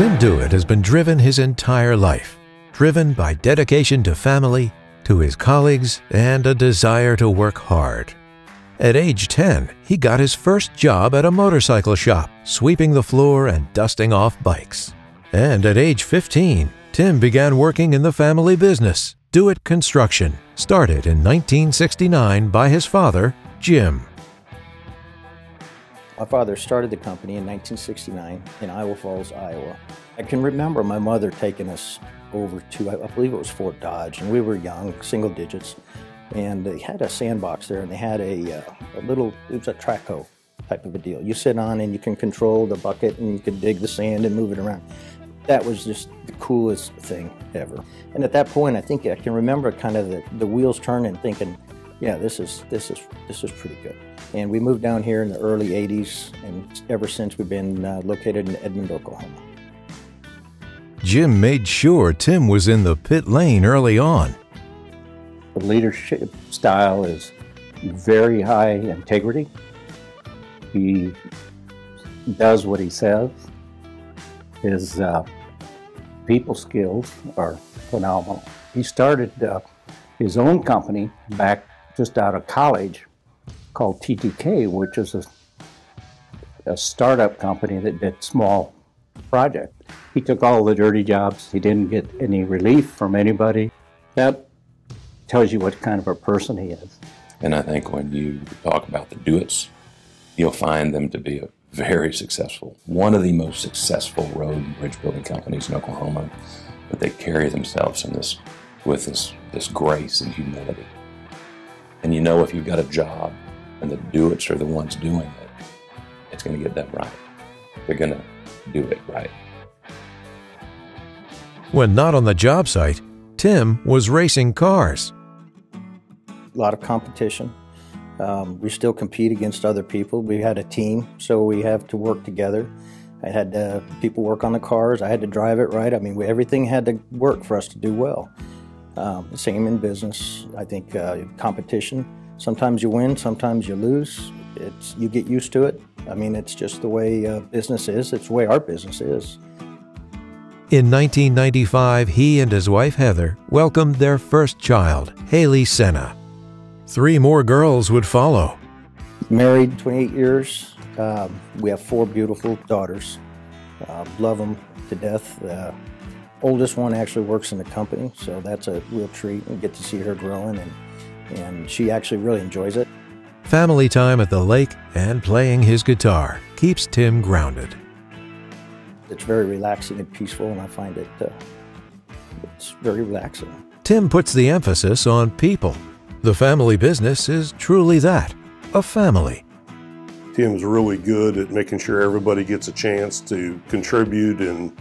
Tim Duit has been driven his entire life, driven by dedication to family, to his colleagues, and a desire to work hard. At age 10, he got his first job at a motorcycle shop, sweeping the floor and dusting off bikes. And at age 15, Tim began working in the family business, Duit Construction, started in 1969 by his father, Jim. My father started the company in 1969 in Iowa Falls, Iowa. I can remember my mother taking us over to, I believe it was Fort Dodge, and we were young, single digits, and they had a sandbox there, and they had a little, it was a track hoe type of a deal. You sit on and you can control the bucket and you can dig the sand and move it around. That was just the coolest thing ever. And at that point, I think I can remember kind of the wheels turning, thinking, yeah, this is pretty good. And we moved down here in the early 80s, and ever since we've been located in Edmond, Oklahoma. Jim made sure Tim was in the pit lane early on. The leadership style is very high integrity. He does what he says. His people skills are phenomenal. He started his own company back just out of college called TTK, which is a startup company that did small projects. He took all the dirty jobs. He didn't get any relief from anybody. That tells you what kind of a person he is. And I think when you talk about the Duits, you'll find them to be very successful. One of the most successful road and bridge building companies in Oklahoma, but they carry themselves with this grace and humility. And you know if you've got a job and the Duits are the ones doing it, it's going to get done right. They're going to do it right. When not on the job site, Tim was racing cars. A lot of competition. We still compete against other people. We had a team, so we have to work together. I had people work on the cars. I had to drive it right. I mean, everything had to work for us to do well. Same in business. I think competition. Sometimes you win, sometimes you lose. You get used to it. I mean, it's just the way business is. It's the way our business is. In 1995, he and his wife Heather welcomed their first child, Haley Senna. 3 more girls would follow. Married 28 years. We have 4 beautiful daughters. Love them to death. The oldest one actually works in the company, so that's a real treat. We get to see her growing, and she actually really enjoys it. Family time at the lake and playing his guitar keeps Tim grounded. It's very relaxing and peaceful, and I find it's very relaxing. Tim puts the emphasis on people. The family business is truly that, a family. Tim's really good at making sure everybody gets a chance to contribute and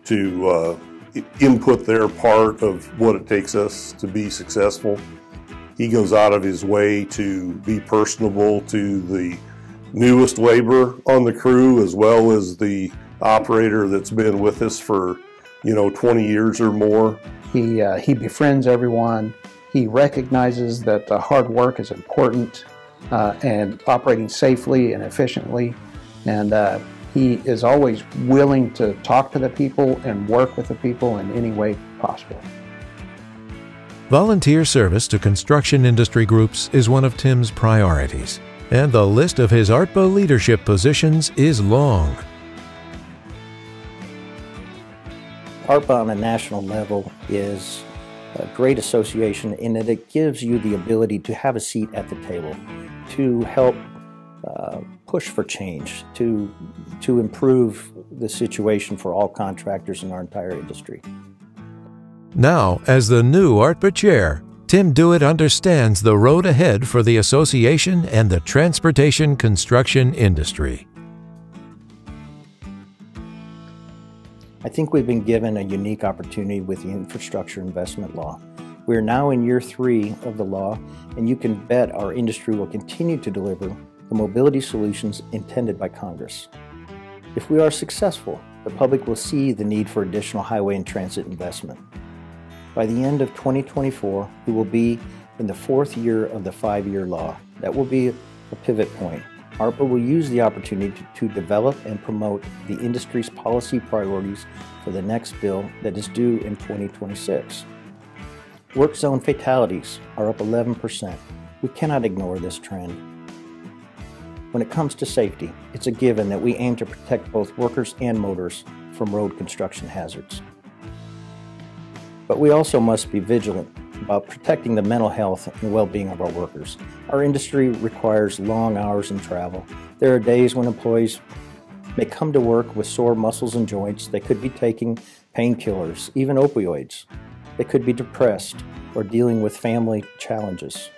to input their part of what it takes us to be successful. He goes out of his way to be personable to the newest laborer on the crew, as well as the operator that's been with us for 20 years or more. He befriends everyone. He recognizes that the hard work is important and operating safely and efficiently, and he is always willing to talk to the people and work with the people in any way possible. Volunteer service to construction industry groups is one of Tim's priorities, and the list of his ARTBA leadership positions is long. ARTBA on a national level is a great association in that it gives you the ability to have a seat at the table, to help push for change, to improve the situation for all contractors in our entire industry. Now, as the new ARTBA chair, Tim Duit understands the road ahead for the association and the transportation construction industry. I think we've been given a unique opportunity with the infrastructure investment law. We are now in year 3 of the law, and you can bet our industry will continue to deliver the mobility solutions intended by Congress. If we are successful, the public will see the need for additional highway and transit investment. By the end of 2024, we will be in the 4th year of the 5-year law. That will be a pivot point. ARTBA will use the opportunity to develop and promote the industry's policy priorities for the next bill that is due in 2026. Work zone fatalities are up 11%. We cannot ignore this trend. When it comes to safety, it's a given that we aim to protect both workers and motorists from road construction hazards. But we also must be vigilant about protecting the mental health and well-being of our workers. Our industry requires long hours and travel. There are days when employees may come to work with sore muscles and joints. They could be taking painkillers, even opioids. They could be depressed or dealing with family challenges.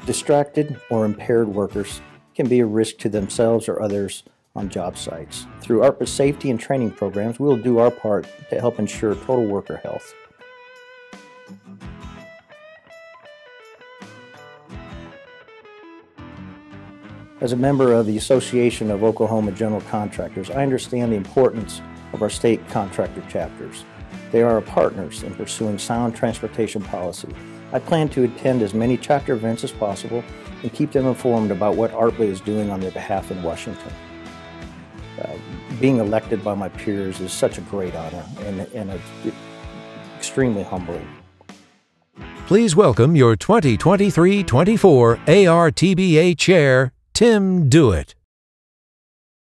Distracted or impaired workers can be a risk to themselves or others on job sites. Through ARTBA's safety and training programs, we will do our part to help ensure total worker health. As a member of the Association of Oklahoma General Contractors, I understand the importance of our state contractor chapters. They are our partners in pursuing sound transportation policy. I plan to attend as many chapter events as possible and keep them informed about what ARTBA is doing on their behalf in Washington. Being elected by my peers is such a great honor and extremely humbling. Please welcome your 2023-24 ARTBA Chair, Tim Duit.